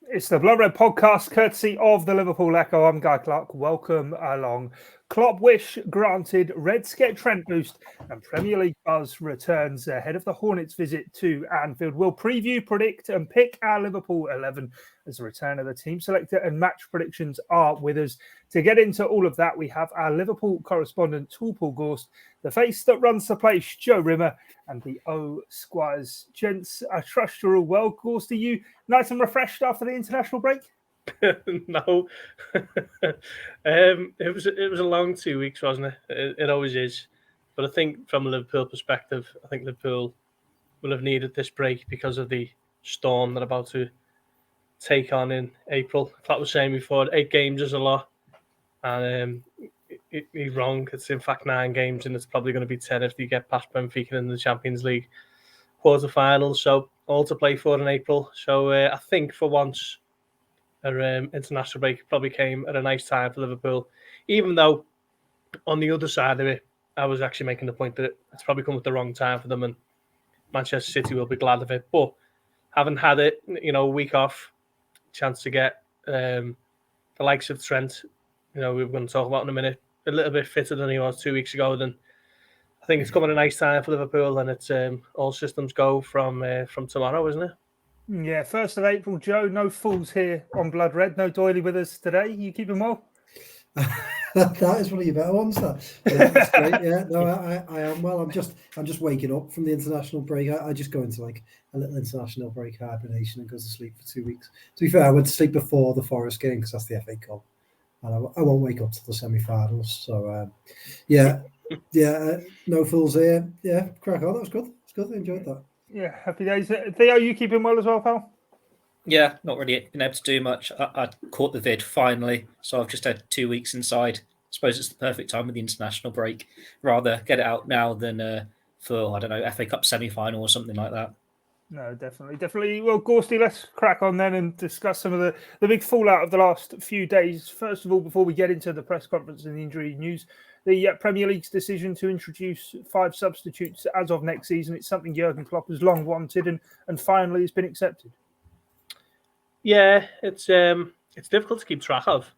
It's the Blood Red podcast, courtesy of the Liverpool Echo. I'm Guy Clarke. Welcome along. Klopp wish granted, Reds get Trent boost, and Premier League buzz returns ahead of the Hornets' visit to Anfield. We'll preview, predict, and pick our Liverpool 11 as the return of the team selector and match predictions are with us. To get into all of that, we have our Liverpool correspondent, Gorst, the face that runs the place, Joe Rimmer, and the Squires. Gents, I trust you're all well. Gorst, are you nice and refreshed after the international break? No, it was a long 2 weeks, wasn't it? It always is. But I think from a Liverpool perspective, I think Liverpool will have needed this break because of the storm they're about to take on in April. Clarke was saying before, 8 games is a lot, and he's wrong. It's in fact 9 games, and it's probably going to be 10 if you get past Benfica in the Champions League quarterfinals. So all to play for in April. So I think for once, our international break probably came at a nice time for Liverpool, even though on the other side of it, I was actually making the point that it's probably come at the wrong time for them, and Manchester City will be glad of it. But having had it, a week off, chance to get the likes of Trent, we're going to talk about in a minute, a little bit fitter than he was 2 weeks ago, then I think it's coming at a nice time for Liverpool, and it's all systems go from tomorrow, isn't it? Yeah, 1st of April, Joe. No fools here on Blood Red. No Doily with us today. You keeping well? That is one of your better ones. That's great. Yeah, no, I am well. I'm just waking up from the international break. I just go into like a little international break hibernation and goes to sleep for 2 weeks. To be fair, I went to sleep before the Forest game because that's the FA Cup, and I won't wake up till the semi-finals. So no fools here. Yeah, crack on. That was good. It's good. I enjoyed that. Yeah, happy days. Theo, you keeping well as well, pal? Yeah, not really been able to do much. I caught the vid finally, so I've just had 2 weeks inside. I suppose it's the perfect time with the international break. Rather get it out now than for, I don't know, FA Cup semi-final or something like that. No, definitely. Well, Gorsty, let's crack on then and discuss some of the big fallout of the last few days. First of all, before we get into the press conference and the injury news, the Premier League's decision to introduce 5 substitutes as of next season. It's something Jurgen Klopp has long wanted and finally has been accepted. Yeah, it's difficult to keep track of.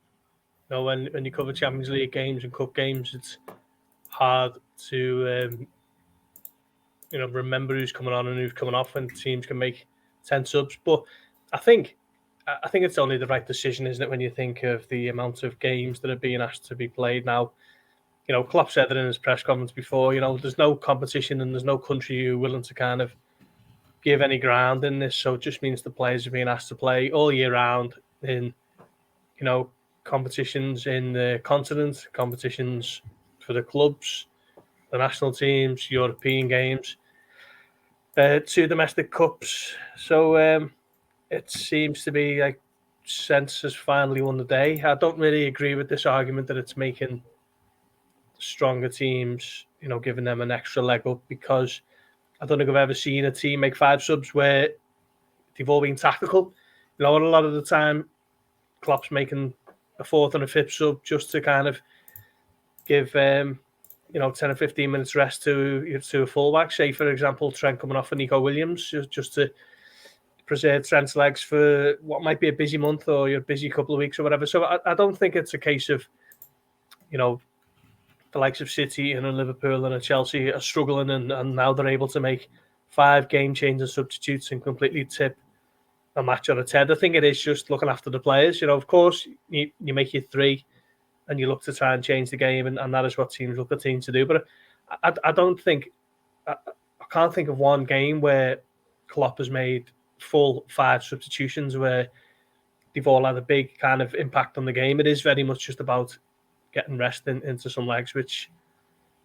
When you cover Champions League games and cup games, it's hard to remember who's coming on and who's coming off, and teams can make 10 subs. But I think it's only the right decision, isn't it, when you think of the amount of games that are being asked to be played now. Klopp said it in his press conference before, there's no competition and there's no country who are willing to kind of give any ground in this. So it just means the players are being asked to play all year round in, competitions in the continent, competitions for the clubs, the national teams, European games, 2 domestic cups. So it seems to be like sense has finally won the day. I don't really agree with this argument that it's making stronger teams, giving them an extra leg up, because I don't think I've ever seen a team make 5 subs where they've all been tactical. A lot of the time, Klopp's making a 4th and a 5th sub just to kind of give 10 or 15 minutes rest to a fullback. Say, for example, Trent coming off for Nico Williams, just to preserve Trent's legs for what might be a busy month or your busy couple of weeks or whatever. So I don't think it's a case of, the likes of City and Liverpool and Chelsea are struggling and now they're able to make 5 game-changing substitutes and completely tip a match on its head. I think it is just looking after the players. Of course, you make your 3 and you look to try and change the game, and that is what teams look at teams to do. But I don't think... I can't think of one game where Klopp has made full 5 substitutions where they've all had a big kind of impact on the game. It is very much just about getting rest into some legs, which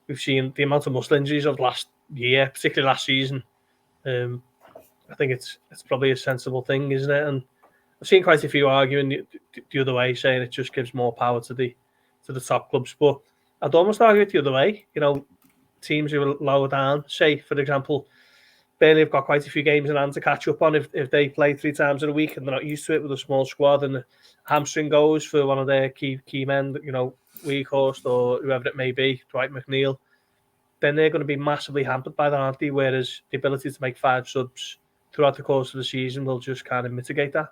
we've seen the amount of muscle injuries of last year, particularly last season. I think it's probably a sensible thing, isn't it? And I've seen quite a few arguing the other way, saying it just gives more power to the top clubs. But I'd almost argue it the other way. Teams who are lower down, say, for example, Burnley have got quite a few games in hand to catch up on if they play 3 times in a week and they're not used to it with a small squad, and the hamstring goes for one of their key men, Gorst or whoever it may be, Dwight McNeil, then they're going to be massively hampered by that, aren't they? Whereas the ability to make 5 subs throughout the course of the season will just kind of mitigate that.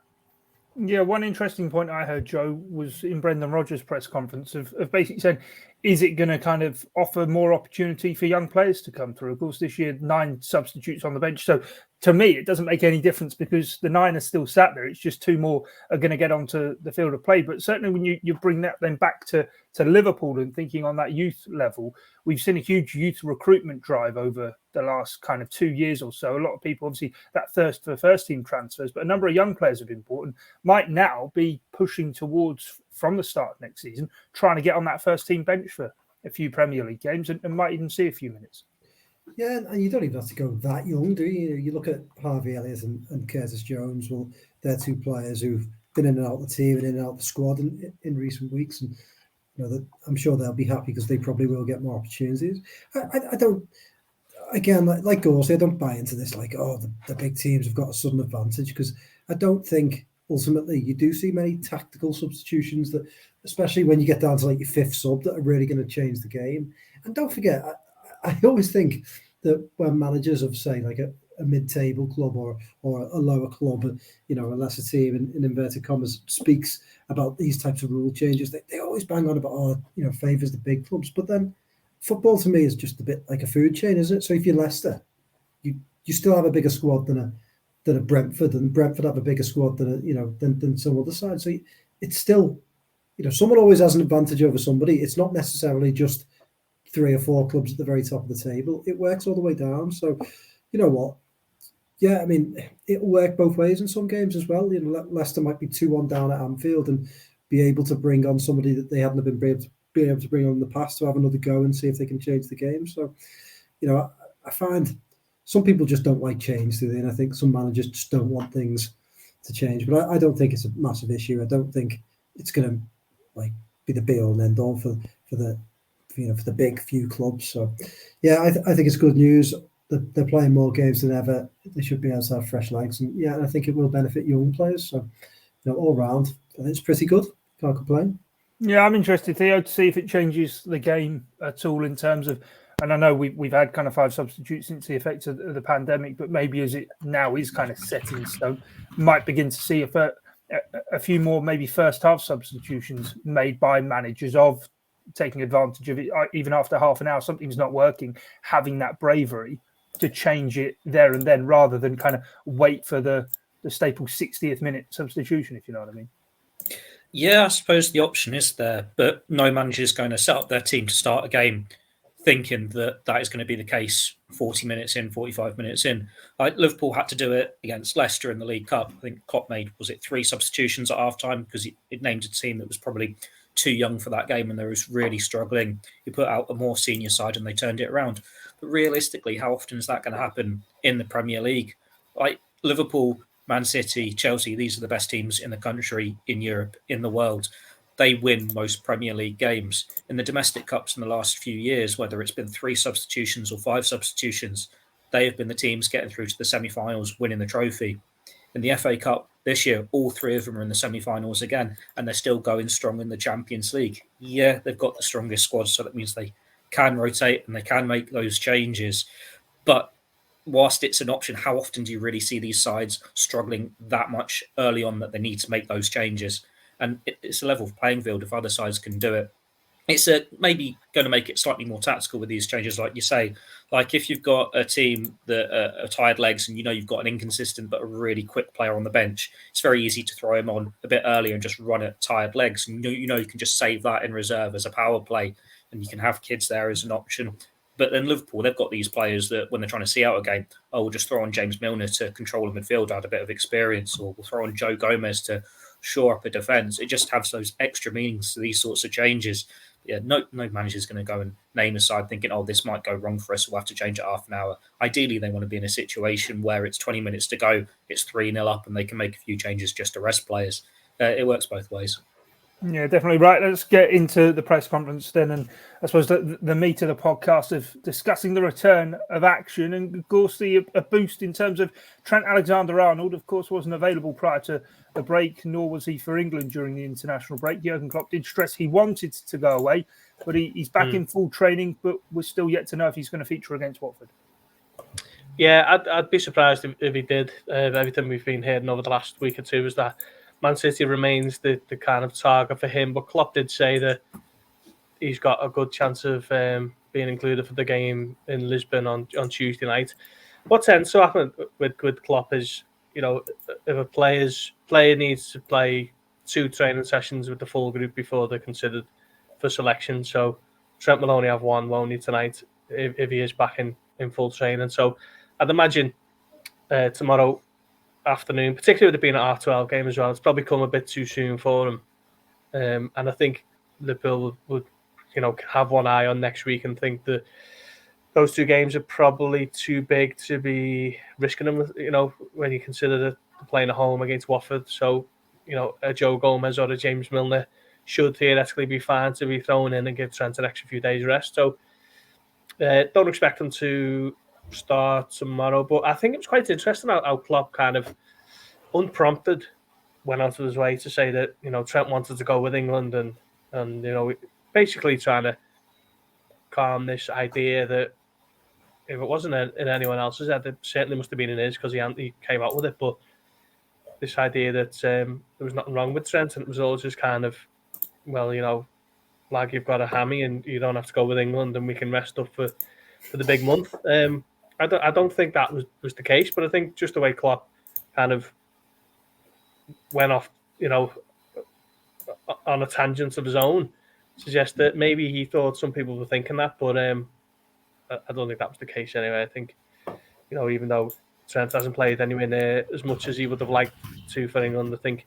Yeah, one interesting point I heard, Joe, was in Brendan Rodgers' press conference of basically saying, is it going to kind of offer more opportunity for young players to come through? Of course, this year, 9 substitutes on the bench. So to me, it doesn't make any difference because the 9 are still sat there. It's just 2 more are going to get onto the field of play. But certainly when you bring that then back to Liverpool and thinking on that youth level, we've seen a huge youth recruitment drive over the last kind of 2 years or so. A lot of people, obviously, that thirst for first team transfers, but a number of young players have been bought, might now be pushing towards, from the start of next season, trying to get on that first team bench for a few Premier League games and might even see a few minutes. Yeah, and you don't even have to go that young, do you? You look at Harvey Elliott and Curtis Jones. Well, they're 2 players who've been in and out of the team and in and out of the squad in recent weeks, and I'm sure they'll be happy because they probably will get more opportunities. I don't. Again, like Gorst, I don't buy into this. Like, the big teams have got a sudden advantage, because I don't think ultimately you do see many tactical substitutions that, especially when you get down to like your 5th sub, that are really going to change the game. And don't forget, I always think that when managers of, say, like a mid-table club or a lower club, a lesser team in inverted commas, speaks about these types of rule changes, they always bang on about, favours the big clubs. But then football to me is just a bit like a food chain, isn't it? So if you're Leicester, you still have a bigger squad than a Brentford, and Brentford have a bigger squad than some other side. So it's still, someone always has an advantage over somebody. It's not necessarily just 3 or 4 clubs at the very top of the table. It works all the way down. So, you know what? Yeah, I mean, it'll work both ways in some games as well. Leicester might be 2-1 down at Anfield and be able to bring on somebody that they hadn't been able to bring on in the past to have another go and see if they can change the game. So, I find some people just don't like change, do they? And I think some managers just don't want things to change. But I don't think it's a massive issue. I don't think it's going to be the be all and end all for the big few clubs. So, yeah, I think it's good news. They're playing more games than ever. They should be able to have fresh legs, and yeah, I think it will benefit young players. So, all round, I think it's pretty good. Can't complain. Yeah, I'm interested, Theo, to see if it changes the game at all in terms of, and I know we've had kind of 5 substitutes since the effects of the pandemic, but maybe as it now is kind of set in stone, might begin to see a few more maybe first half substitutions made by managers of taking advantage of it, even after half an hour, something's not working, having that bravery to change it there and then, rather than kind of wait for the staple 60th minute substitution, if you know what I mean. Yeah, I suppose the option is there, but no manager is going to set up their team to start a game thinking that is going to be the case 40 minutes in, 45 minutes in. Liverpool had to do it against Leicester in the League Cup. I think Klopp made, 3 substitutions at half-time because it named a team that was probably too young for that game and they was really struggling. He put out a more senior side and they turned it around. But realistically, how often is that going to happen in the Premier League? Like Liverpool, Man City, Chelsea, these are the best teams in the country, in Europe, in the world. They win most Premier League games. In the domestic cups in the last few years, whether it's been 3 substitutions or 5 substitutions, they have been the teams getting through to the semi-finals, winning the trophy. In the FA Cup this year, all 3 of them are in the semi-finals again, and they're still going strong in the Champions League. Yeah, they've got the strongest squad, so that means they can rotate and they can make those changes. But whilst it's an option, how often do you really see these sides struggling that much early on that they need to make those changes? And it's a level playing field if other sides can do it. It's maybe going to make it slightly more tactical with these changes, like you say. Like if you've got a team that are tired legs and you've got an inconsistent but a really quick player on the bench, it's very easy to throw him on a bit earlier and just run at tired legs. And you can just save that in reserve as a power play, and you can have kids there as an option. But then Liverpool, they've got these players that when they're trying to see out a game, we'll just throw on James Milner to control the midfield, add a bit of experience, or we'll throw on Joe Gomez to shore up a defence. It just has those extra meanings to these sorts of changes. Yeah, no manager is going to go and name a side thinking, this might go wrong for us, we'll have to change it half an hour. Ideally, they want to be in a situation where it's 20 minutes to go, it's 3-0 up, and they can make a few changes just to rest players. It works both ways. Yeah, definitely. Right, let's get into the press conference then. And I suppose the meat of the podcast of discussing the return of action. And of course, a boost in terms of Trent Alexander-Arnold, of course, wasn't available prior to the break, nor was he for England during the international break. Jurgen Klopp did stress he wanted to go away, but he's back in full training, but we're still yet to know if he's going to feature against Watford. Yeah, I'd be surprised if he did. Everything we've been hearing over the last week or two is that Man City remains the kind of target for him. But Klopp did say that he's got a good chance of being included for the game in Lisbon on Tuesday night. What tends to happen with Klopp is, if a player needs to play 2 training sessions with the full group before they're considered for selection. So Trent will only have 1, won't he, tonight, if he is back in full training. So I'd imagine tomorrow afternoon, particularly with it being an R12 game as well, it's probably come a bit too soon for him. And I think Liverpool would have one eye on next week and think that those 2 games are probably too big to be risking them, when you consider that they're playing at home against Watford. So, a Joe Gomez or a James Milner should theoretically be fine to be thrown in and give Trent an extra few days rest. So, don't expect them to start tomorrow. But I think it was quite interesting how Klopp kind of unprompted went out of his way to say that, Trent wanted to go with England and basically trying to calm this idea that if it wasn't in anyone else's head, it certainly must have been in his, because he came out with it. But this idea that there was nothing wrong with Trent, and it was all just kind of, like you've got a hammy and you don't have to go with England and we can rest up for the big month. I don't think that was the case, but I think just the way Klopp kind of went off, on a tangent of his own, suggests that maybe he thought some people were thinking that, but I don't think that was the case anyway. I think, even though Trent hasn't played anywhere near as much as he would have liked to for England, I think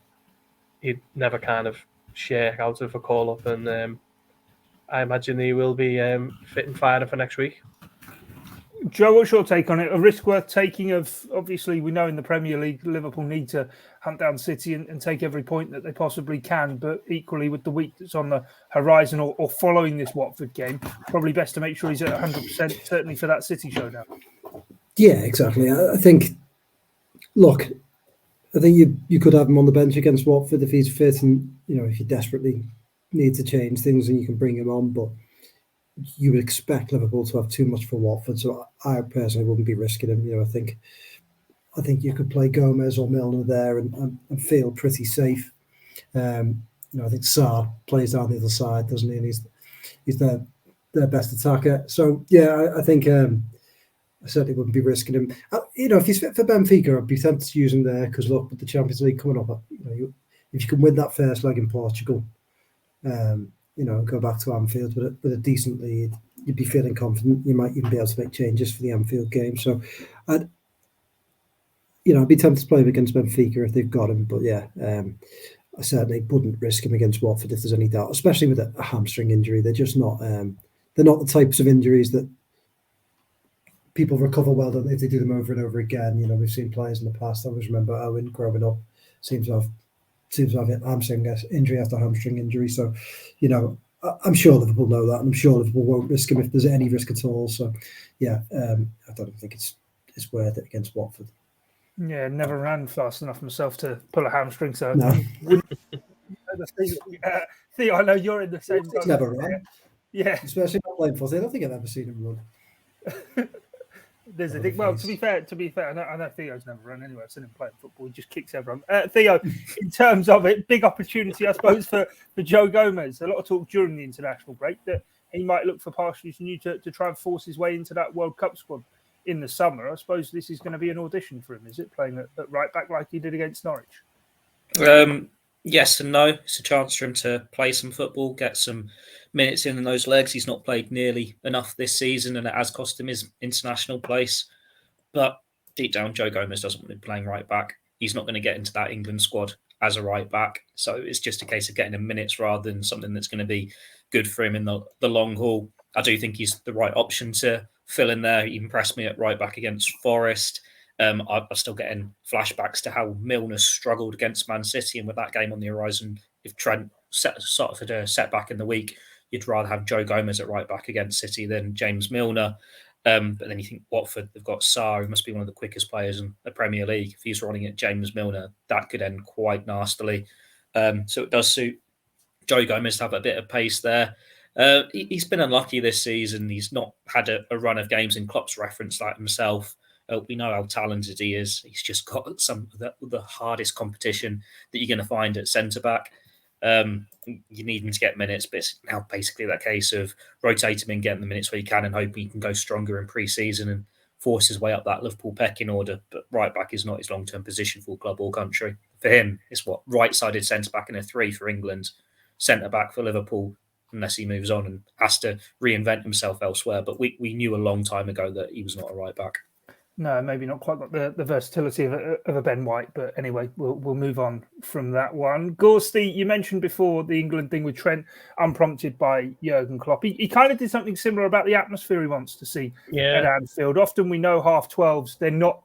he'd never kind of share out of a call-up, and I imagine he will be fit and firing for next week. Joe, what's your take on it? A risk worth taking of, obviously, we know in the Premier League, Liverpool need to hunt down City and take every point that they possibly can, but equally with the week that's on the horizon or following this Watford game, probably best to make sure he's at 100%, certainly for that City showdown. Yeah, exactly. I think, look, I think you could have him on the bench against Watford if he's fit and, if you desperately need to change things and you can bring him on, but you would expect Liverpool to have too much for Watford, so I personally wouldn't be risking him. I think you could play Gomez or Milner there and feel pretty safe. I think Sarr plays down the other side, doesn't he? And he's their best attacker. So yeah, I think I certainly wouldn't be risking him. If he's fit for Benfica, I'd be tempted to use him there because look, with the Champions League coming up, if you can win that first leg in Portugal, go back to Anfield with a decent lead, you'd be feeling confident. You might even be able to make changes for the Anfield game. So I'd be tempted to play him against Benfica if they've got him. But yeah, I certainly wouldn't risk him against Watford if there's any doubt, especially with a hamstring injury. They're just not. They're not the types of injuries that people recover well if they do them over and over again. We've seen players in the past. I always remember Owen growing up seems to have a hamstring injury after hamstring injury. So, I'm sure Liverpool know that, and I'm sure Liverpool won't risk him if there's any risk at all. So, yeah, I don't think it's worth it against Watford. Yeah, never ran fast enough myself to pull a hamstring. So, no. Theo, I know you're in the same. He's never run. Yeah, especially not playing for us. I don't think I've ever seen him run. There's a thing. Well, to be fair, I know Theo's never run anyway. I've seen him playing football. He just kicks everyone. Theo, in terms of it, big opportunity, I suppose, for Joe Gomez. A lot of talk during the international break that he might look for pastures new to try and force his way into that World Cup squad in the summer. I suppose this is going to be an audition for him, is it? Playing at right back like he did against Norwich? Yes and no. It's a chance for him to play some football, get some minutes in those legs. He's not played nearly enough this season, and it has cost him his international place. But deep down, Joe Gomez doesn't want him playing right back. He's not going to get into that England squad as a right back. So it's just a case of getting him minutes rather than something that's going to be good for him in the long haul. I do think he's the right option to fill in there. He impressed me at right back against Forest. I'm still getting flashbacks to how Milner struggled against Man City, and with that game on the horizon, if Trent had a setback in the week, you'd rather have Joe Gomez at right back against City than James Milner. But then you think Watford, they've got Sarr, who must be one of the quickest players in the Premier League. If he's running at James Milner, that could end quite nastily. So it does suit Joe Gomez to have a bit of pace there. He's been unlucky this season. He's not had a run of games, and Klopp's referenced that himself. We know how talented he is. He's just got some of the hardest competition that you're going to find at centre-back. You need him to get minutes, but it's now basically that case of rotate him and get him the minutes where you can and hope he can go stronger in pre-season and force his way up that Liverpool pecking order. But right back is not his long-term position for club or country. For him, it's what right-sided centre-back in a 3 for England, centre-back for Liverpool, unless he moves on and has to reinvent himself elsewhere. But we knew a long time ago that he was not a right-back. No, maybe not quite got the versatility of a Ben White, but anyway, we'll move on from that one. Gorsty, you mentioned before the England thing with Trent, unprompted by Jurgen Klopp. He kind of did something similar about the atmosphere he wants to see at Anfield. Often we know half-12s, they're not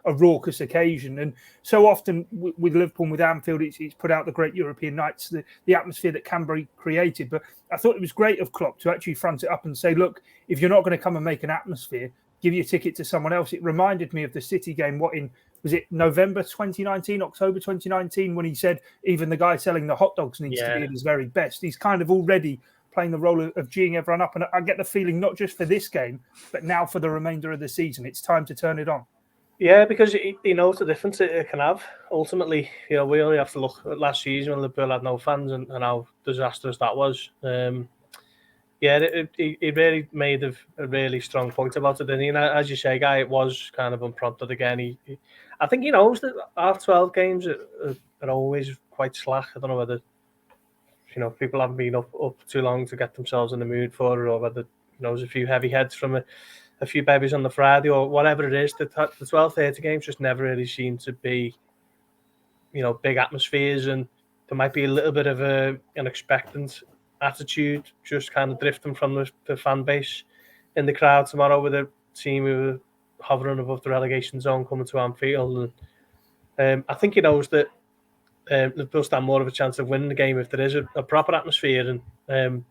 a raucous occasion, and so often with Liverpool and with Anfield, it's put out the great European nights, the atmosphere that can be created. But I thought it was great of Klopp to actually front it up and say, look, if you're not going to come and make an atmosphere, give your ticket to someone else. It reminded me of the City game. Was it November 2019, October 2019, when he said even the guy selling the hot dogs needs to be at his very best. He's kind of already playing the role of geeing everyone up. And I get the feeling not just for this game, but now for the remainder of the season, it's time to turn it on. Yeah, because he knows the difference it can have. Ultimately, we only have to look at last season when Liverpool had no fans and how disastrous that was. He really made a really strong point about it. And as you say, Guy, it was kind of unprompted again. I think he knows that half-12 games are always quite slack. I don't know whether people haven't been up too long to get themselves in the mood for it, or whether there's a few heavy heads from a few babies on the Friday or whatever it is. The 12:30 games just never really seem to be big atmospheres, and there might be a little bit of an expectant attitude just kind of drifting from the fan base in the crowd tomorrow with a team who are hovering above the relegation zone coming to Anfield. And I think he knows that Liverpool stand more of a chance of winning the game if there is a proper atmosphere, and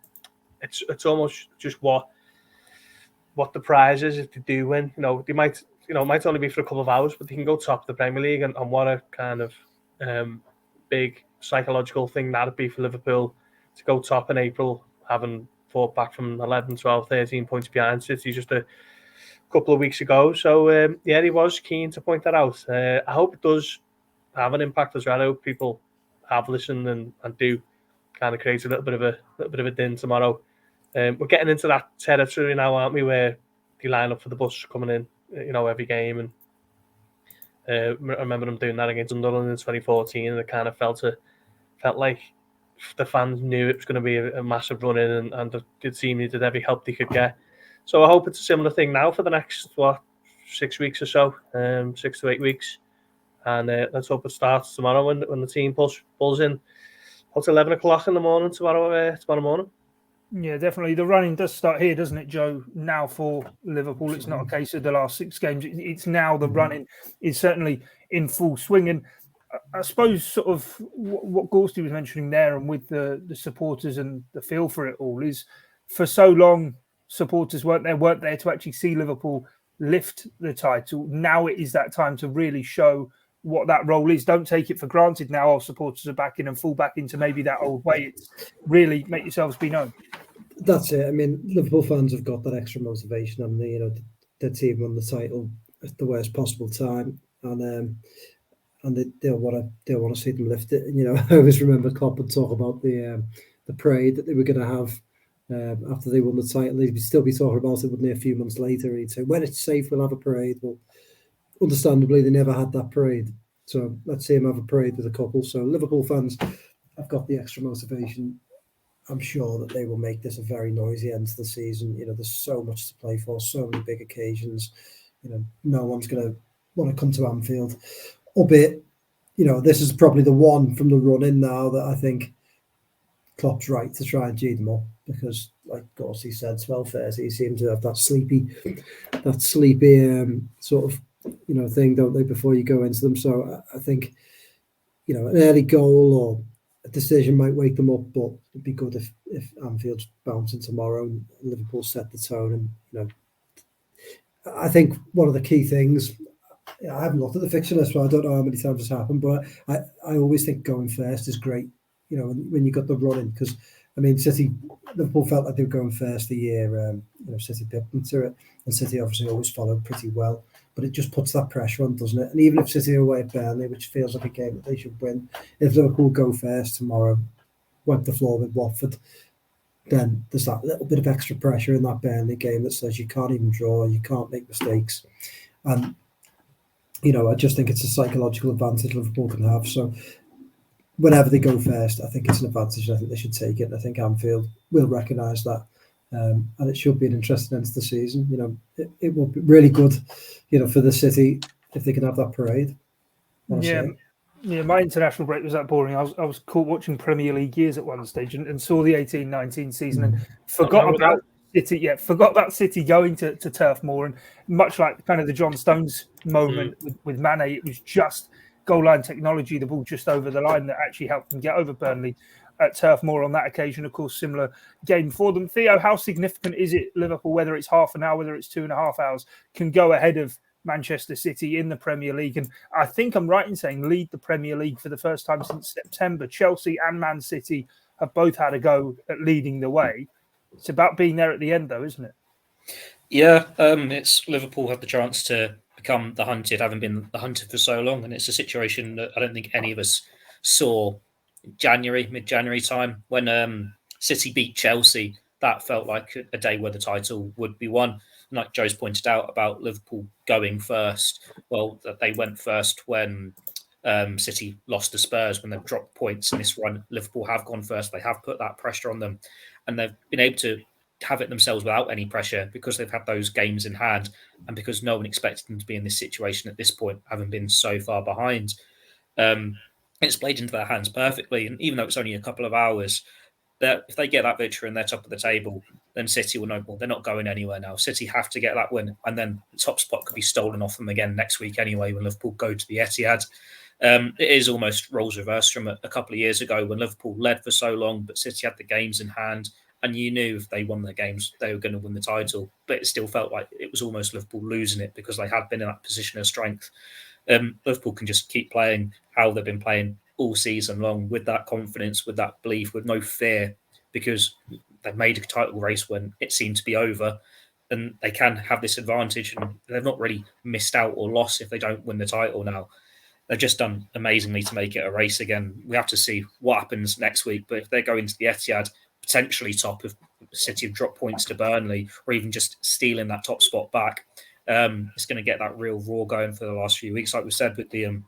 it's almost just what the prize is if they do win. They might it might only be for a couple of hours, but they can go top of the Premier League, and what a kind of big psychological thing that'd be for Liverpool to go top in April, having fought back from 11, 12, 13 points behind City just a couple of weeks ago. So, he was keen to point that out. I hope it does have an impact as well. I hope people have listened and do kind of create a little bit of a din tomorrow. We're getting into that territory now, aren't we, where they line up for the bus coming in, every game. And I remember them doing that against Sunderland in 2014, and it kind of felt like the fans knew it was going to be a massive run in, and the team needed every help they could get. So I hope it's a similar thing now for the next 6 weeks or so, 6 to 8 weeks, and let's hope it starts tomorrow when the team pulls in. It's 11 o'clock in the morning tomorrow morning. Yeah, definitely. The running does start here, doesn't it, Joe? Now for Liverpool, it's not a case of the last 6 games. It's now the running is certainly in full swing. And I suppose sort of what Gorsty was mentioning there, and with the supporters and the feel for it all, is for so long supporters weren't there to actually see Liverpool lift the title. Now it is that time to really show what that role is. Don't take it for granted now. Our supporters are back in and fall back into maybe that old way. It's really make yourselves be known. That's it. I mean, Liverpool fans have got that extra motivation, and their team won the title at the worst possible time, and they'll want to see them lift it. I always remember Klopp would talk about the parade that they were going to have after they won the title. They'd still be talking about it, wouldn't they? A few months later, he'd say, "When it's safe, we'll have a parade." Well, understandably, they never had that parade, so let's see them have a parade with a couple. So Liverpool fans have got the extra motivation. I'm sure that they will make this a very noisy end to the season. There's so much to play for, so many big occasions. No one's going to want to come to Anfield. Albeit, this is probably the one from the run-in now that I think Klopp's right to try and G them up, because, like Gorsty said, 12:30, he seemed to have that sleepy sort of thing, don't they, before you go into them. So I think an early goal or a decision might wake them up, but it'd be good if Anfield's bouncing tomorrow and Liverpool set the tone. And I think one of the key things, I haven't looked at the fixture list, so I don't know how many times it's happened, but I always think going first is great. When you got the running, because Liverpool felt like they were going first the year. City pipped them to it, and City obviously always followed pretty well. but it just puts that pressure on, doesn't it? And even if City are away at Burnley, which feels like a game that they should win, if Liverpool go first tomorrow, wipe the floor with Watford, then there's that little bit of extra pressure in that Burnley game that says you can't even draw, you can't make mistakes. And, I just think it's a psychological advantage Liverpool can have. So whenever they go first, I think it's an advantage. I think they should take it. And I think Anfield will recognise that. And it should be an interesting end to the season. It will be really good, for the City if they can have that parade. Yeah, my international break was that boring. I was caught watching Premier League years at one stage and saw the 18-19 season and forgot about City. Yeah, forgot about City going to Turf Moor, and much like kind of the John Stones moment with Mane, it was just goal line technology, the ball just over the line, that actually helped them get over Burnley at Turf Moor on that occasion. Of course, similar game for them. Theo, how significant is it Liverpool, whether it's half an hour, whether it's 2.5 hours, can go ahead of Manchester City in the Premier League? And I think I'm right in saying lead the Premier League for the first time since September. Chelsea and Man City have both had a go at leading the way. It's about being there at the end, though, isn't it? Yeah, it's Liverpool have the chance to become the hunted, having been the hunted for so long, and it's a situation that I don't think any of us saw mid-January time when City beat Chelsea. That felt like a day where the title would be won. And like Joe's pointed out about Liverpool going first, well, they went first when City lost to Spurs, when they've dropped points in this run. Liverpool have gone first. They have put that pressure on them, and they've been able to have it themselves without any pressure because they've had those games in hand, and because no one expected them to be in this situation at this point, having been so far behind. It's played into their hands perfectly, and even though it's only a couple of hours, if they get that victory and they're top of the table, then City will know, well, they're not going anywhere now. City have to get that win, and then the top spot could be stolen off them again next week anyway when Liverpool go to the Etihad. It is almost roles reversed from a couple of years ago when Liverpool led for so long, but City had the games in hand, and you knew if they won their games, they were going to win the title. But it still felt like it was almost Liverpool losing it because they had been in that position of strength. Liverpool can just keep playing how they've been playing all season long with that confidence, with that belief, with no fear, because they've made a title race when it seemed to be over, and they can have this advantage, and they've not really missed out or lost if they don't win the title now. They've just done amazingly to make it a race again. We have to see what happens next week, but if they go into the Etihad potentially top, if City have dropped points to Burnley or even just stealing that top spot back, it's going to get that real roar going for the last few weeks. Like we said, with the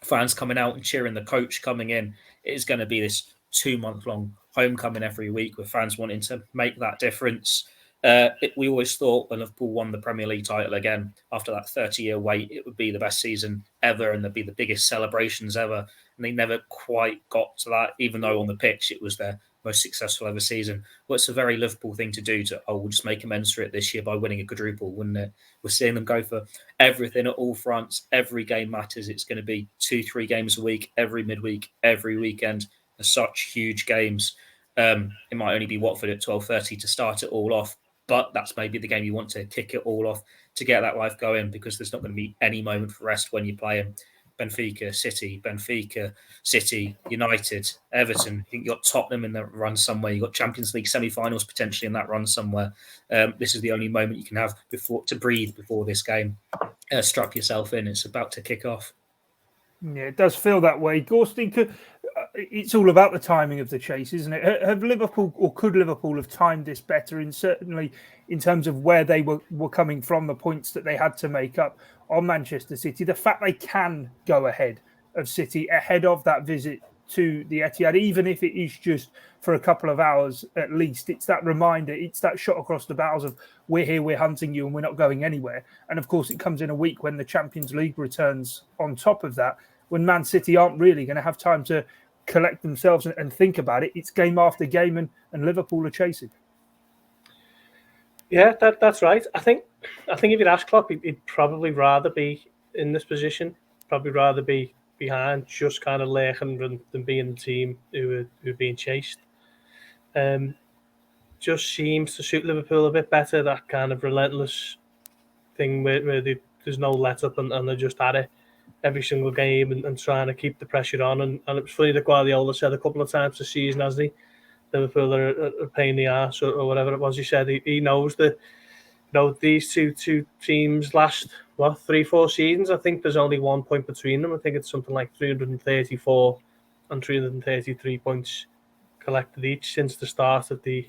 fans coming out and cheering the coach coming in, it is going to be this 2-month-long homecoming every week with fans wanting to make that difference. We always thought when Liverpool won the Premier League title again after that 30-year wait, it would be the best season ever and there'd be the biggest celebrations ever. And they never quite got to that, even though on the pitch it was their most successful ever season. Well, it's a very Liverpool thing to do we'll just make amends for it this year by winning a quadruple, wouldn't it? We're seeing them go for everything at all fronts. Every game matters. It's going to be 2-3 games a week, every midweek, every weekend. They're such huge games. It might only be Watford at 12:30 to start it all off, but that's maybe the game you want to kick it all off to get that life going, because there's not going to be any moment for rest when you're playing Benfica, City, United, Everton. I think you've got Tottenham in that run somewhere. You've got Champions League semi-finals potentially in that run somewhere. This is the only moment you can have to breathe before this game. Strap yourself in. It's about to kick off. Yeah, it does feel that way. Gorst, it's all about the timing of the chase, isn't it? Have Liverpool, or could Liverpool have timed this better, certainly in terms of where they were coming from, the points that they had to make up on Manchester City? The fact they can go ahead of City, ahead of that visit to the Etihad, even if it is just for a couple of hours at least, it's that reminder, it's that shot across the bows of we're here, we're hunting you, and we're not going anywhere. And of course, it comes in a week when the Champions League returns on top of that, when Man City aren't really going to have time to collect themselves and think about it. It's game after game, and Liverpool are chasing. Yeah, that's right. I think if you'd ask Clarke, he'd probably rather be in this position, probably rather be behind, just kind of lurking than being the team who are being chased. Just seems to suit Liverpool a bit better, that kind of relentless thing where there's no let up and they're just at it every single game and trying to keep the pressure on. And it was funny that Guardiola said a couple of times this season, hasn't he? Liverpool are a pain in the arse or whatever it was he said. He knows that these two teams last 3-4 seasons. I think there's only 1 point between them. I think it's something like 334 and 333 points collected each since the start of the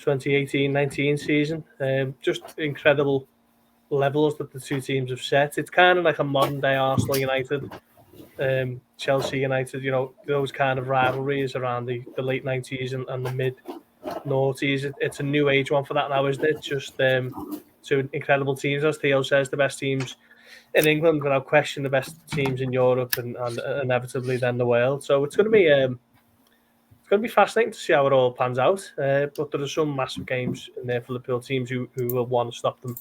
2018-19 season. Just incredible levels that the two teams have set. It's kind of like a modern day Arsenal United, Chelsea United, those kind of rivalries around the late 90s and the mid noughties. It's a new age one for that now, isn't it? Just two incredible teams, as Theo says, the best teams in England, without question, the best teams in Europe, and inevitably then the world. So it's going to be fascinating to see how it all pans out. But there are some massive games in there for Liverpool teams who will want to stop them.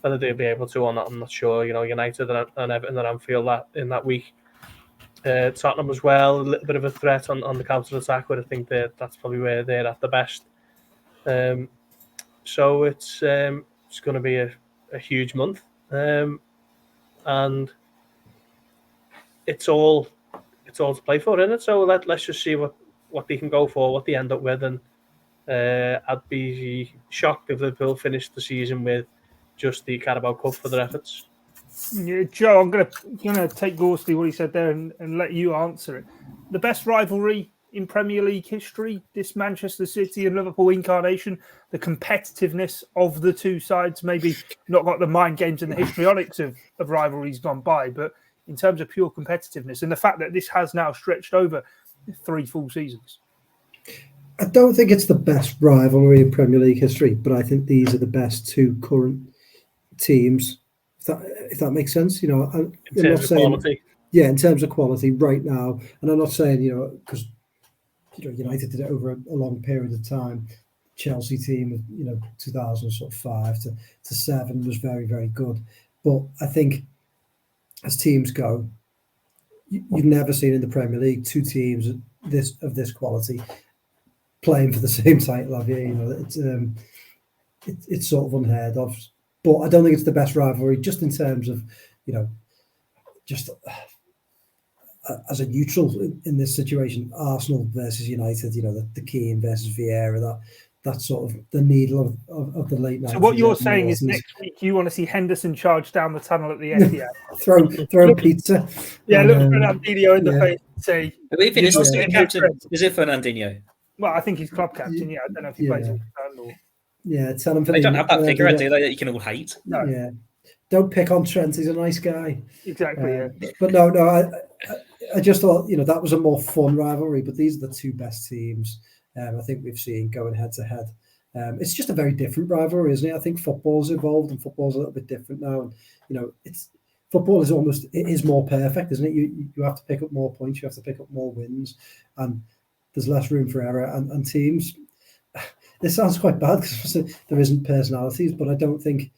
Whether they'll be able to or not, I'm not sure. United and Everton and Anfield in that week. Tottenham as well, a little bit of a threat on the counter attack, but I think that's probably where they're at the best. So it's going to be a huge month, and it's all to play for, isn't it? So let's just see what they can go for, what they end up with, and I'd be shocked if Liverpool finished the season with just the Carabao Cup for their efforts. Yeah, Joe, I'm gonna take Gorsty what he said there and let you answer it. The best rivalry in Premier League history, this Manchester City and Liverpool incarnation, the competitiveness of the two sides, maybe not got the mind games and the histrionics of rivalries gone by, but in terms of pure competitiveness and the fact that this has now stretched over 3 full seasons. I don't think it's the best rivalry in Premier League history, but I think these are the best two current teams, if that makes sense. I'm not saying quality. Yeah, in terms of quality right now, and I'm not saying because United did it over a long period of time. Chelsea team, 2005 to 7 was very, very good, but I think as teams go, you've never seen in the Premier League two teams of this quality playing for the same title, have you? It's sort of unheard of. But I don't think it's the best rivalry, just in terms of, just as a neutral in this situation, Arsenal versus United, the Keane versus Vieira, that's sort of the needle of the late 90s. So what you're saying is next week you want to see Henderson charge down the tunnel at the Etihad. throw pizza. Yeah, look at Fernandinho in the face and say... Is it Fernandinho? Well, I think he's club captain, I don't know if he plays with or... Yeah, tell him. They don't have that figure, do they, that you can all hate? No. Yeah. Don't pick on Trent, he's a nice guy. Exactly, yeah. But no, I just thought, that was a more fun rivalry, but these are the two best teams I think we've seen going head to head. It's just a very different rivalry, isn't it? I think football's evolved and football's a little bit different now. And, football is more perfect, isn't it? You have to pick up more points, you have to pick up more wins, and there's less room for error. And teams, this sounds quite bad because there isn't personalities, but I don't think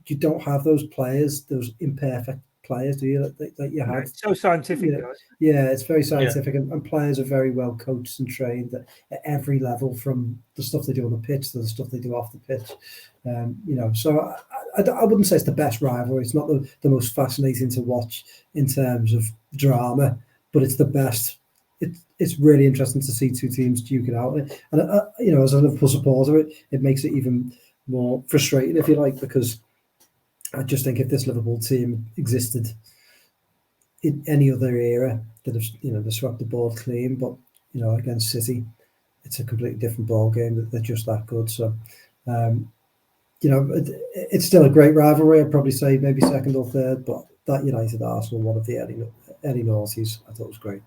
you don't have those players, those imperfect players, do you? That you have. It's so scientific, guys. Yeah, it's very scientific, and players are very well coached and trained at every level, from the stuff they do on the pitch to the stuff they do off the pitch. So I wouldn't say it's the best rivalry. It's not the most fascinating to watch in terms of drama, but it's the best. It's really interesting to see two teams duke it out, and as a Liverpool supporter, it makes it even more frustrating, if you like, because I just think if this Liverpool team existed in any other era, they'd have they swept the board clean. But against City, it's a completely different ball game. They're just that good. So it's still a great rivalry. I'd probably say maybe second or third, but that United Arsenal one of the early noughties, I thought was great.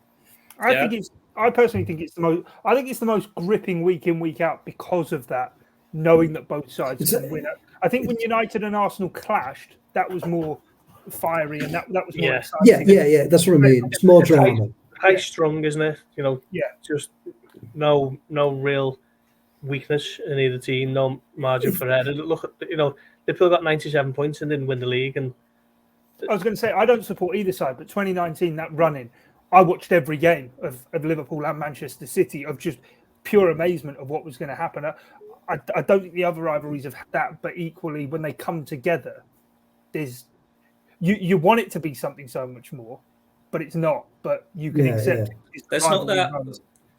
I personally think it's the most. I think it's the most gripping week in, week out because of that, knowing that both sides can win it. I think when United and Arsenal clashed, that was more fiery and that was more exciting. Yeah. That's what I mean. It's more drama. High strung, isn't it? Just no real weakness in either team, no margin for error. Look at Liverpool got 97 points and didn't win the league. And I was going to say I don't support either side, but 2019 that run-in, I watched every game of Liverpool and Manchester City of just pure amazement of what was going to happen. I don't think the other rivalries have had that, but equally when they come together, there's you want it to be something so much more, but it's not. But you can accept it. There's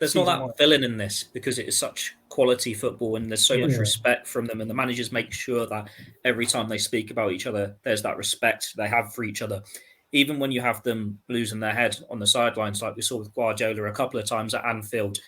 There's not that villain in this because it is such quality football and there's so much respect from them, and the managers make sure that every time they speak about each other, there's that respect they have for each other. Even when you have them losing their head on the sidelines, like we saw with Guardiola a couple of times at Anfield,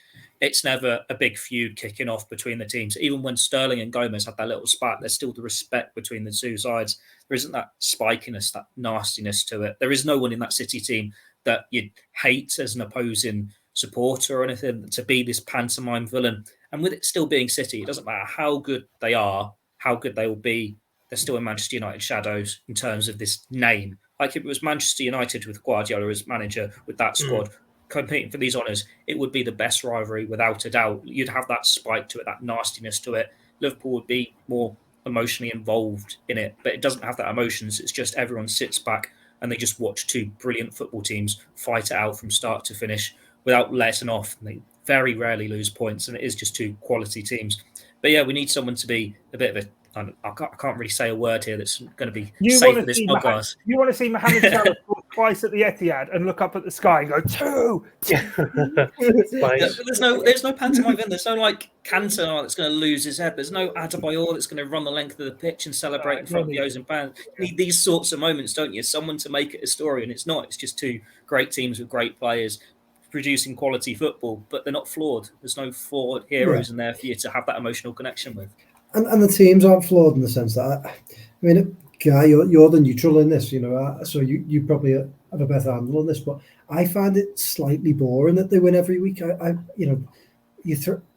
it's never a big feud kicking off between the teams. Even when Sterling and Gomez had that little spat, there's still the respect between the two sides. There isn't that spikiness, that nastiness to it. There is no one in that City team that you'd hate as an opposing supporter or anything, to be this pantomime villain. And with it still being City, it doesn't matter how good they are, how good they will be, they're still in Manchester United shadows in terms of this name. Like if it was Manchester United with Guardiola as manager, with that squad competing for these honours, it would be the best rivalry without a doubt. You'd have that spike to it, that nastiness to it. Liverpool would be more emotionally involved in it, but it doesn't have that emotions. It's just everyone sits back and they just watch two brilliant football teams fight it out from start to finish without letting off. They very rarely lose points, and it is just two quality teams. But yeah, we need someone to be a bit of a... I can't really say a word here that's going to be safe for this podcast. You want to see Mohamed Salah score twice at the Etihad and look up at the sky and go, two! There's no pantomime in. There's no like Cantona that's going to lose his head. There's no Adebayor that's going to run the length of the pitch and celebrate in front of the Ozen fans. You need these sorts of moments, don't you? Someone to make it a story, and it's not. It's just two great teams with great players producing quality football, but they're not flawed. There's no flawed heroes in there for you to have that emotional connection with. And the teams aren't flawed in the sense that, I mean, Guy, you're the neutral in this, so you probably have a better handle on this, but I find it slightly boring that they win every week. A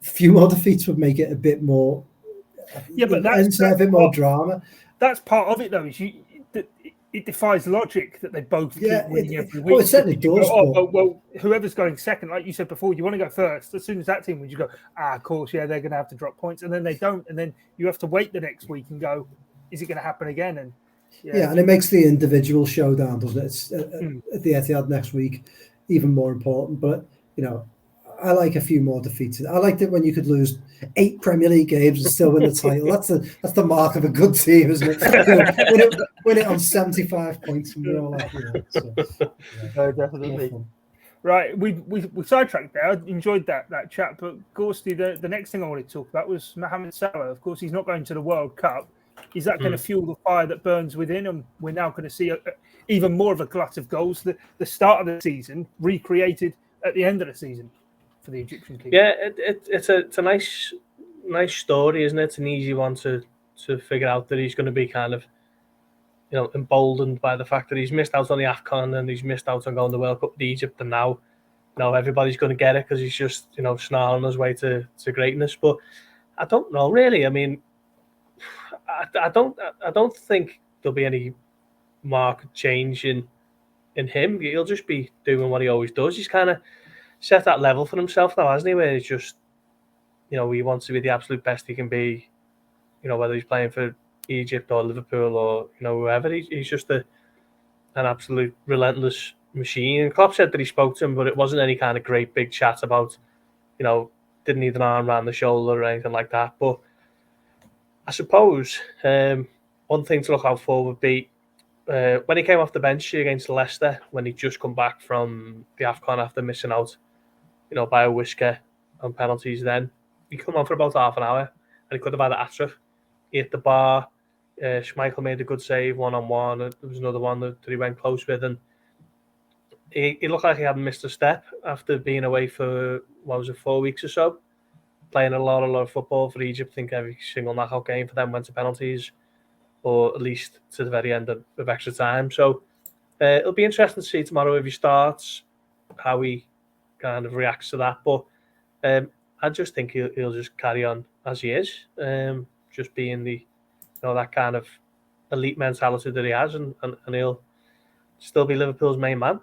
few more defeats would make it a bit more, but that's a bit more drama. That's part of it, though. Is it defies logic that they both keep winning every week. Well, it certainly does. Well, whoever's going second, like you said before, you want to go first. As soon as that team wins, you go, of course, they're going to have to drop points, and then they don't, and then you have to wait the next week and go, is it going to happen again? And and it makes the individual showdown, doesn't it? It's at the Etihad next week, even more important. But I like a few more defeats. I liked it when you could lose 8 Premier League games and still win the title. That's the mark of a good team, isn't it? Win it on 75 points and all that. Definitely. Right, we sidetracked there. I enjoyed that chat, but Gorsty, the next thing I wanted to talk about was Mohamed Salah. Of course, he's not going to the World Cup. Is that going to fuel the fire that burns within him? We're now going to see even more of a glut of goals. The start of the season recreated at the end of the season for the Egyptian keeper. Yeah, it's a nice story, isn't it? It's an easy one to figure out that he's going to be kind of emboldened by the fact that he's missed out on the AFCON and he's missed out on going to the World Cup with Egypt, and now everybody's going to get it because he's just snarling his way to greatness. But I don't know really. I mean, I don't think there'll be any marked change in him. He'll just be doing what he always does. He's kind of set that level for himself now, hasn't he? Where he's just, he wants to be the absolute best he can be. Whether he's playing for Egypt or Liverpool or whoever, he's just an absolute relentless machine. And Klopp said that he spoke to him, but it wasn't any kind of great big chat about, didn't need an arm around the shoulder or anything like that. But I suppose one thing to look out for would be when he came off the bench against Leicester, when he'd just come back from the AFCON after missing out, by a whisker on penalties. Then he come on for about half an hour, and he could have had a hat-trick. He hit the bar. Schmeichel made a good save one-on-one. There was another one that he went close with, and he looked like he hadn't missed a step after being away for 4 weeks or so, playing a lot of football for Egypt. I think every single knockout game for them went to penalties, or at least to the very end of extra time. So it'll be interesting to see tomorrow if he starts, how he kind of reacts to that. But I just think he'll just carry on as he is, just being the that kind of elite mentality that he has, and he'll still be Liverpool's main man.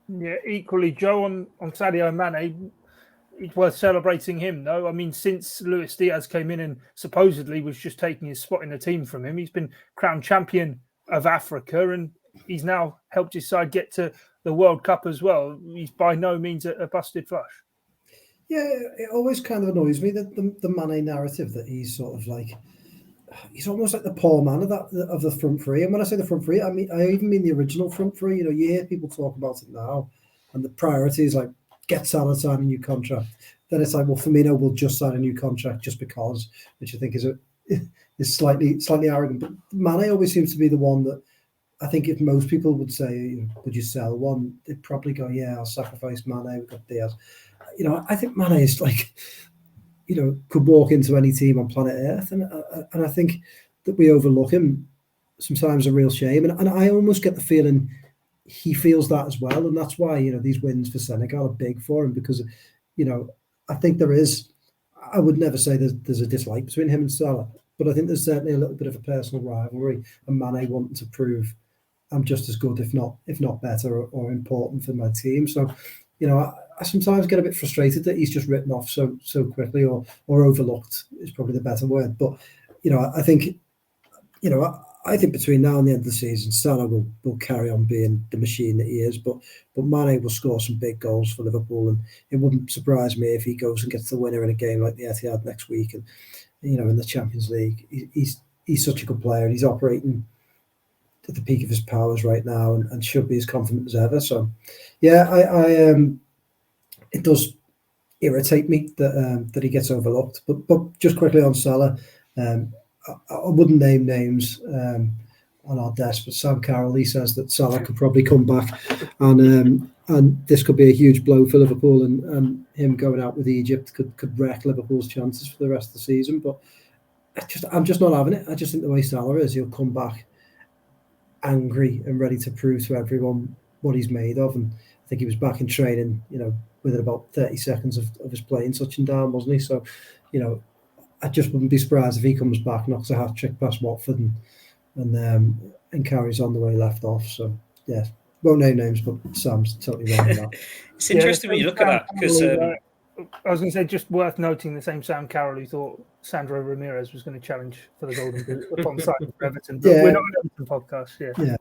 Yeah, equally, Joe, on Sadio Mane, it's worth celebrating him, though. I mean, since Luis Diaz came in and supposedly was just taking his spot in the team from him, he's been crowned champion of Africa, and he's now helped his side get to the World Cup as well. He's by no means a busted flush. Yeah, it always kind of annoys me that the Mane narrative, that he's sort of like, he's almost like the poor man of the front three. And when I say the front three, I even mean the original front three. You hear people talk about it now, and the priority is like get Salah sign a new contract. Then it's like, well, Firmino will just sign a new contract just because, which I think is slightly arrogant. But Mane always seems to be the one that I think if most people would say, would you sell one? They'd probably go, yeah, I'll sacrifice Mane. We've got Diaz. I think Mane is like, could walk into any team on planet Earth, and I think that we overlook him sometimes a real shame. And I almost get the feeling he feels that as well, and that's why these wins for Senegal are big for him, because I think there is. I would never say there's a dislike between him and Salah, but I think there's certainly a little bit of a personal rivalry, and Mane wanting to prove I'm just as good, if not better, or important for my team. So, I sometimes get a bit frustrated that he's just written off so quickly, or overlooked is probably the better word. But I think between now and the end of the season, Salah will carry on being the machine that he is. But Mane will score some big goals for Liverpool, and it wouldn't surprise me if he goes and gets the winner in a game like the Etihad next week, and in the Champions League. He's such a good player, and he's operating at the peak of his powers right now, and should be as confident as ever. So, yeah, I it does irritate me that he gets overlooked. But just quickly on Salah, I wouldn't name names on our desk, but Sam Carroll, he says that Salah could probably come back, and this could be a huge blow for Liverpool, and him going out with Egypt could wreck Liverpool's chances for the rest of the season. But I'm just not having it. I just think the way Salah is, he'll come back angry and ready to prove to everyone what he's made of. And I think he was back in training, within about 30 seconds of his plane touching down, wasn't he? So, I just wouldn't be surprised if he comes back, knocks a hat-trick past Watford, and carries on the way he left off. So, yeah, won't name names, but Sam's totally wrong with that. It's interesting when you look at that, because I was going to say, just worth noting, the same Sam Carroll who thought Sandro Ramirez was going to challenge for the Golden Boot upon signing for Everton. But we're not an Everton podcast, yeah.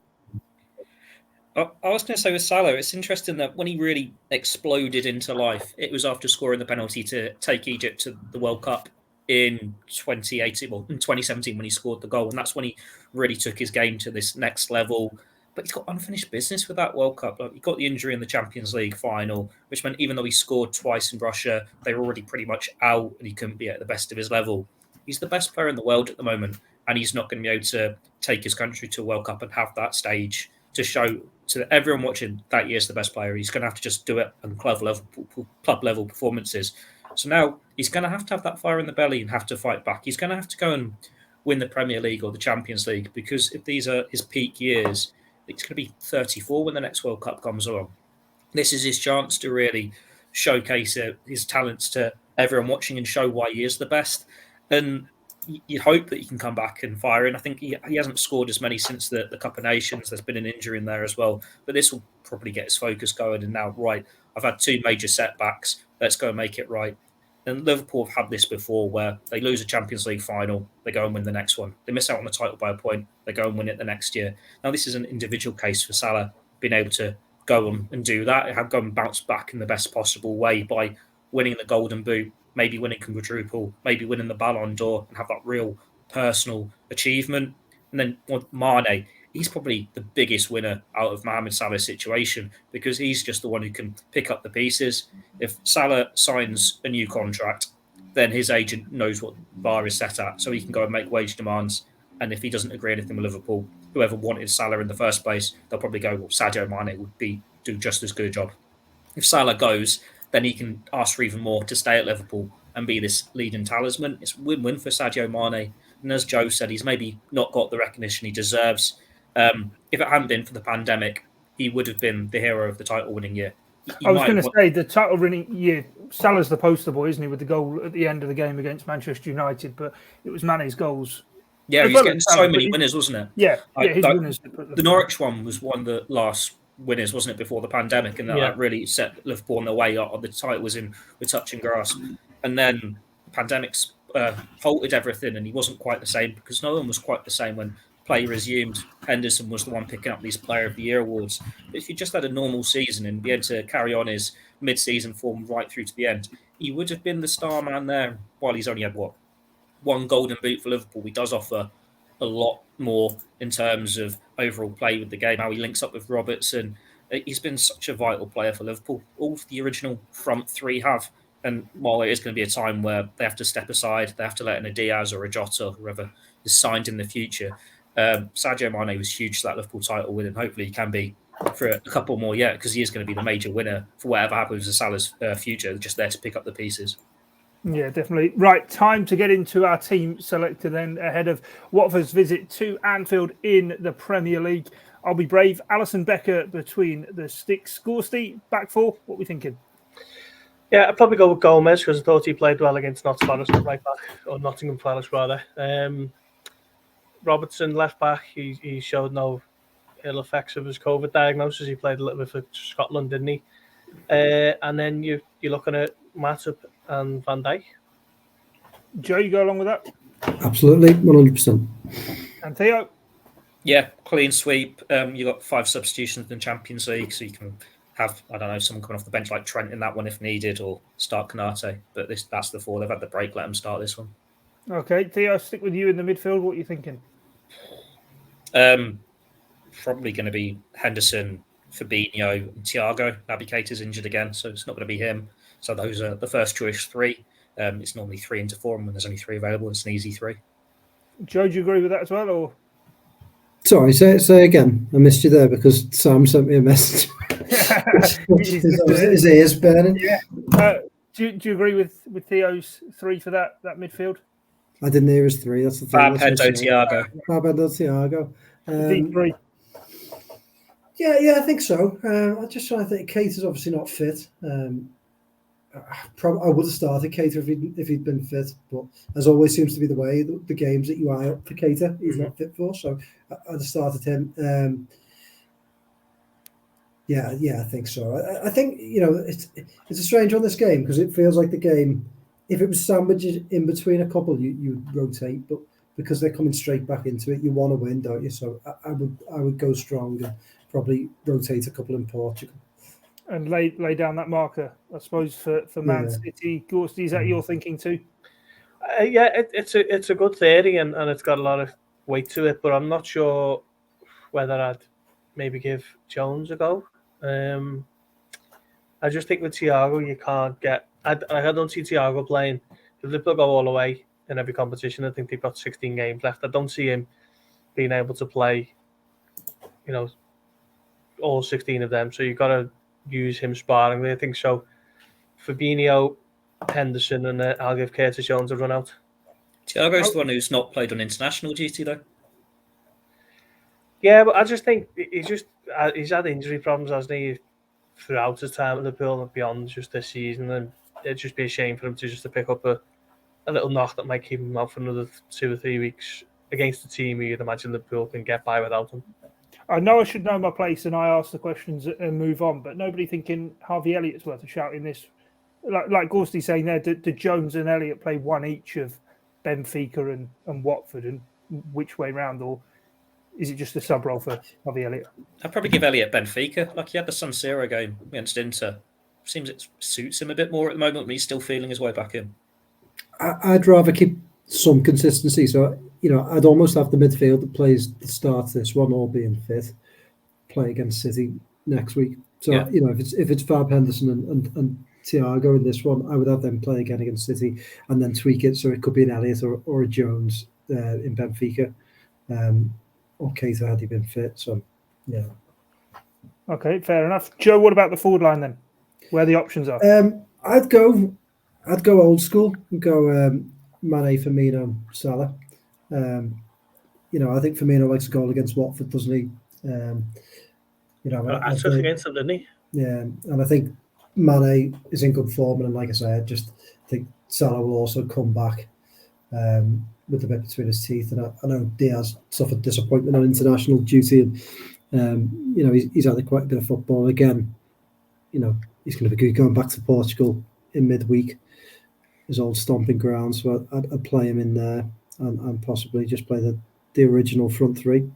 I was going to say with Salah, it's interesting that when he really exploded into life, it was after scoring the penalty to take Egypt to the World Cup in 2018, well, in 2017 when he scored the goal. And that's when he really took his game to this next level. But he's got unfinished business with that World Cup. He got the injury in the Champions League final, which meant even though he scored twice in Russia, they were already pretty much out and he couldn't be at the best of his level. He's the best player in the world at the moment, and he's not going to be able to take his country to a World Cup and have that stage to show to everyone watching that year's the best player. He's going to have to just do it on club level performances. So now he's going to have that fire in the belly and have to fight back. He's going to have to go and win the Premier League or the Champions League, because if these are his peak years, he's going to be 34 when the next World Cup comes along. This is his chance to really showcase his talents to everyone watching and show why he is the best. And you hope that he can come back and fire in. I think he hasn't scored as many since the Cup of Nations. There's been an injury in there as well. But this will probably get his focus going. And now, right, I've had two major setbacks. Let's go and make it right. And Liverpool have had this before, where they lose a Champions League final, they go and win the next one. They miss out on the title by a point, they go and win it the next year. Now, this is an individual case for Salah, being able to go on and do that, go and bounce back in the best possible way by winning the Golden Boot, maybe winning quadruple, maybe winning the Ballon d'Or, and have that real personal achievement. And then Mane, he's probably the biggest winner out of Mohamed Salah's situation, because he's just the one who can pick up the pieces. If Salah signs a new contract, then his agent knows what bar is set at, so he can go and make wage demands. And if he doesn't agree anything with Liverpool, whoever wanted Salah in the first place, they'll probably go, well, Sadio Mane would do just as good a job. If Salah goes, then he can ask for even more to stay at Liverpool and be this leading talisman. It's a win-win for Sadio Mane. And as Joe said, he's maybe not got the recognition he deserves. If it hadn't been for the pandemic, he would have been the hero of the title-winning year. I was going to say, the title-winning year, Salah's the poster boy, isn't he, with the goal at the end of the game against Manchester United, but it was Mane's goals. Yeah, he's getting so many winners, wasn't it? Yeah, his winners. The Norwich one was one of the last winners, wasn't it, before the pandemic, and that really set Liverpool on their way. The title was in with touch and grasp, and then the pandemic's halted everything, and he wasn't quite the same, because no one was quite the same when play resumed. Henderson was the one picking up these Player of the Year awards. But if he just had a normal season and be able to carry on his mid-season form right through to the end, he would have been the star man there. While he's only had one Golden Boot for Liverpool, he does offer a lot more in terms of overall play with the game, how he links up with Robertson, He's been such a vital player for Liverpool. All of the original front three have. And while it is going to be a time where they have to step aside, they have to let in a Diaz or a Jota or whoever is signed in the future. Sadio Mane was huge to that Liverpool title win, and hopefully he can be for a couple more yet, because he is going to be the major winner for whatever happens to Salah's future, just there to pick up the pieces. Yeah, definitely. Right, time to get into our team selector then, ahead of Watford's visit to Anfield in the Premier League. I'll be brave. Alisson Becker between the sticks. Gorsty, back four. What are we thinking? Yeah, I'd probably go with Gomez, because I thought he played well against Nottingham Forest right back, or Nottingham Forest rather. Robertson left back. He showed no ill effects of his COVID diagnosis. He played a little bit for Scotland, didn't he? And then you're looking at Matip and Van Dijk. Joe, you go along with that? Absolutely, 100%. And Theo? Yeah, clean sweep. You got 5 substitutions in the Champions League, so you can have, I don't know, someone coming off the bench like Trent in that one if needed, or start Konate. But that's the 4. They've had the break. Let them start this one. Okay, Theo, stick with you in the midfield. What are you thinking? Probably going to be Henderson, Fabinho, and Thiago. Naby Keita's injured again, so it's not going to be him. So those are the first choice 3. It's normally 3 into 4, and when there's only 3 available, it's an easy 3. Joe, do you agree with that as well, or? Sorry, say again. I missed you there because Sam sent me a message. His ears burning. Yeah. Do you agree with Theo's 3 for that midfield? I didn't hear his 3. That's the thing. Fabhendo, Thiago. Fabhendo, Thiago. Deep 3. Yeah, I think so. I'm just trying to think. Keita's obviously not fit. I would have started Keita if he'd been fit, but as always seems to be the way, the games that you eye up for Keita, he's not fit for. So I'd have started him. Yeah, I think so. I think it's a strange one, this game, because it feels like the game. If it was sandwiched in between a couple, you rotate, but because they're coming straight back into it, you want to win, don't you? So I would go strong and probably rotate a couple in Portugal. And lay down that marker, I suppose, for Man City. Gorsty, is that your thinking too? Yeah, it's a good theory, and it's got a lot of weight to it, but I'm not sure whether I'd maybe give Jones a go. I just think with Thiago, you can't get... I don't see Thiago playing. If Liverpool go all the way in every competition, I think they've got 16 games left. I don't see him being able to play, all 16 of them. So you've got to use him sparingly, I think so. Fabinho, Henderson, and I'll give Curtis Jones a run out. Thiago's the one who's not played on international duty, though. Yeah, but I just think he's had injury problems, hasn't he, throughout his time at Liverpool and beyond just this season, and it'd just be a shame for him to pick up a little knock that might keep him out for another 2 or 3 weeks against a team who you'd imagine Liverpool can get by without him. I know I should know my place, and I ask the questions and move on, but nobody thinking Harvey Elliott's worth a shout in this. Like Gorsty's saying there, did Jones and Elliott play one each of Benfica and Watford, and which way round, or is it just a sub role for Harvey Elliott? I'd probably give Elliott Benfica. Like, he had the San Siro game against Inter. Seems it suits him a bit more at the moment, but he's still feeling his way back in. I'd rather keep some consistency. So, I'd almost have the midfield that plays the start of this one, all being fit, play against City next week. So, if it's Fab, Henderson and Thiago in this one, I would have them play again against City and then tweak it so it could be an Elliott or a Jones in Benfica, or Keita had he been fit. So, yeah. Okay, fair enough. Joe, what about the forward line then? Where the options are? I'd go old school and go Mane, Firmino, Salah. I think Firmino likes a goal against Watford, doesn't he? I took against him, didn't he? Yeah, and I think Mane is in good form, and like I said, I think Salah will also come back with the bit between his teeth. And I know Diaz suffered disappointment on international duty, and he's had quite a bit of football again. He's going to be going back to Portugal in midweek, his old stomping ground. So I'd play him in there and possibly just play the original front 3.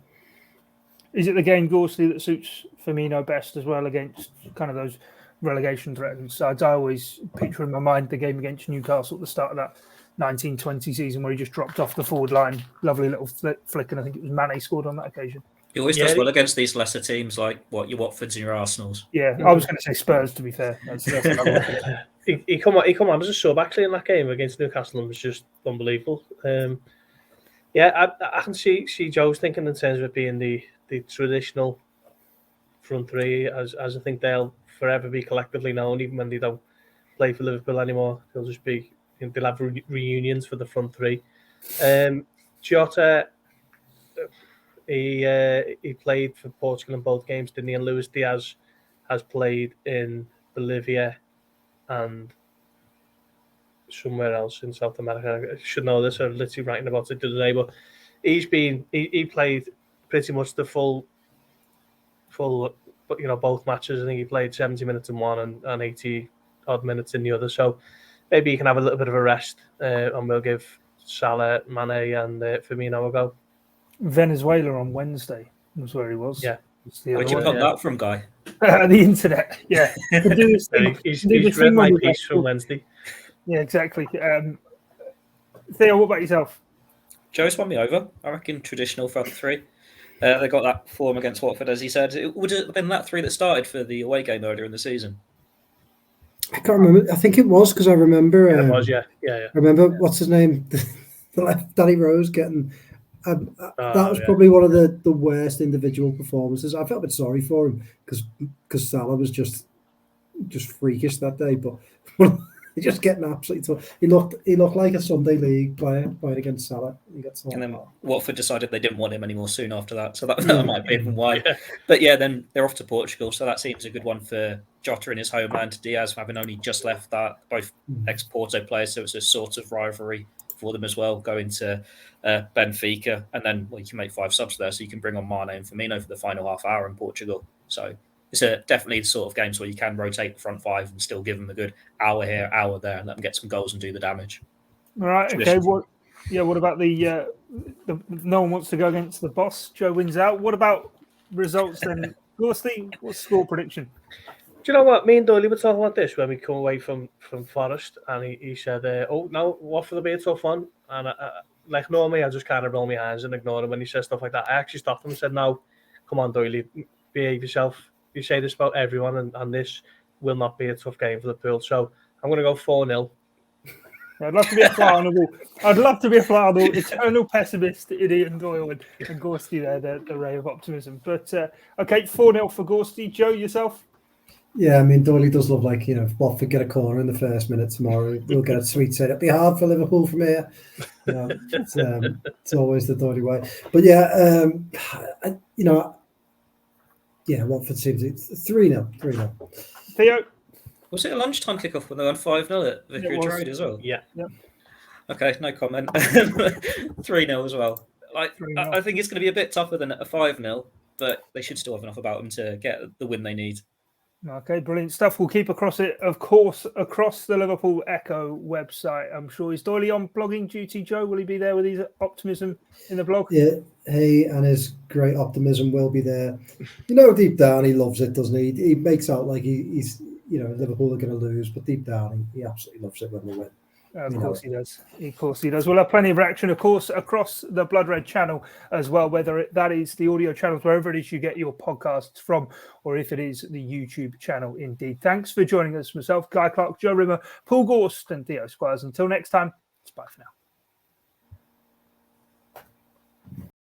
Is it the game, Gorsty, that suits Firmino best as well against kind of those relegation threatened sides? I always picture in my mind the game against Newcastle at the start of that 1920 season where he just dropped off the forward line. Lovely little flick, and I think it was Mane scored on that occasion. He always does well against these lesser teams like your Watfords and your Arsenals. Yeah, I was going to say Spurs, to be fair. That's he come on as a sub actually in that game against Newcastle and was just unbelievable. I can see Joe's thinking in terms of it being the traditional front three, as I think they'll forever be collectively known, even when they don't play for Liverpool anymore. They'll just be, they'll have reunions for the front three. Jota, he played for Portugal in both games, didn't he? And Luis Diaz has played in Bolivia and somewhere else in South America. I should know this. I'm literally writing about it today, but he played pretty much the full, both matches. I think he played 70 minutes in one and 80 odd minutes in the other. So maybe he can have a little bit of a rest, and we'll give Salah, Mane, and Firmino a go. Venezuela on Wednesday was where he was. Yeah. Where'd you put that from, Guy? The internet. Yeah. He's read my piece from Wednesday. Yeah, exactly. Theo, what about yourself? Joe's won me over. I reckon traditional front three. They got that form against Watford, as he said. It would have been that three that started for the away game earlier in the season. I can't remember. I think it was because I remember. It was, yeah. I remember what's his name, the left, Danny Rose getting. That was probably one of the worst individual performances. I felt a bit sorry for him because Salah was just freakish that day, but just getting absolutely. He looked like a Sunday League player playing against Salah. And then Watford decided they didn't want him anymore soon after that, so that might be even why. But yeah, then they're off to Portugal, so that seems a good one for Jota in his homeland. Diaz having only just left that, both ex-Porto players, so it's a sort of rivalry for them as well, going to Benfica, and then you can make 5 subs there, so you can bring on Mane and Firmino for the final half hour in Portugal. So it's definitely the sort of games where you can rotate the front 5 and still give them a good hour here, hour there, and let them get some goals and do the damage. All right, okay. What about the no one wants to go against the boss? Joe wins out. What about results then? Gorsty, what's score prediction? Do you know what? Me and Doyley were talking about this when we come away from Forest, and he said, "Oh no, Watford will be a tough one." And like normally, I just kind of roll my hands and ignore him when he says stuff like that. I actually stopped him and said, "No, come on, Doyley, behave yourself. You say this about everyone, and this will not be a tough game for Liverpool." So I'm going to go 4-0. I'd love to be a fly on the wall. I'd love to be a fly on the wall. Eternal pessimist, Ian Doyle and Gorsty there, the ray of optimism. But okay, 4-0 for Gorsty. Joe, yourself? Yeah, I mean, Doyley does look like, if Watford get a corner in the first minute tomorrow, we'll get a sweet set. It'll be hard for Liverpool from here. It's always the Doyley way. But yeah, Watford seems 3-0. Theo? Was it a lunchtime kickoff when they won 5-0 at Vicarage Road as well? Yeah. Okay, no comment. 3-0 as well. I think it's going to be a bit tougher than a 5-0, but they should still have enough about them to get the win they need. Okay, brilliant stuff. We'll keep across it, of course, across the Liverpool Echo website. I'm sure he's Doyley on blogging duty. Joe, will he be there with his optimism in the blog? Yeah, and his great optimism will be there. Deep down he loves it, doesn't he? He makes out like he's Liverpool are going to lose, but deep down he absolutely loves it when they win. Of course he does. Of course he does. We'll have plenty of reaction, of course, across the Blood Red channel as well, whether that is the audio channels, wherever it is you get your podcasts from, or if it is the YouTube channel indeed. Thanks for joining us. Myself, Guy Clarke, Joe Rimmer, Paul Gorst, and Theo Squires. Until next time, it's bye for now.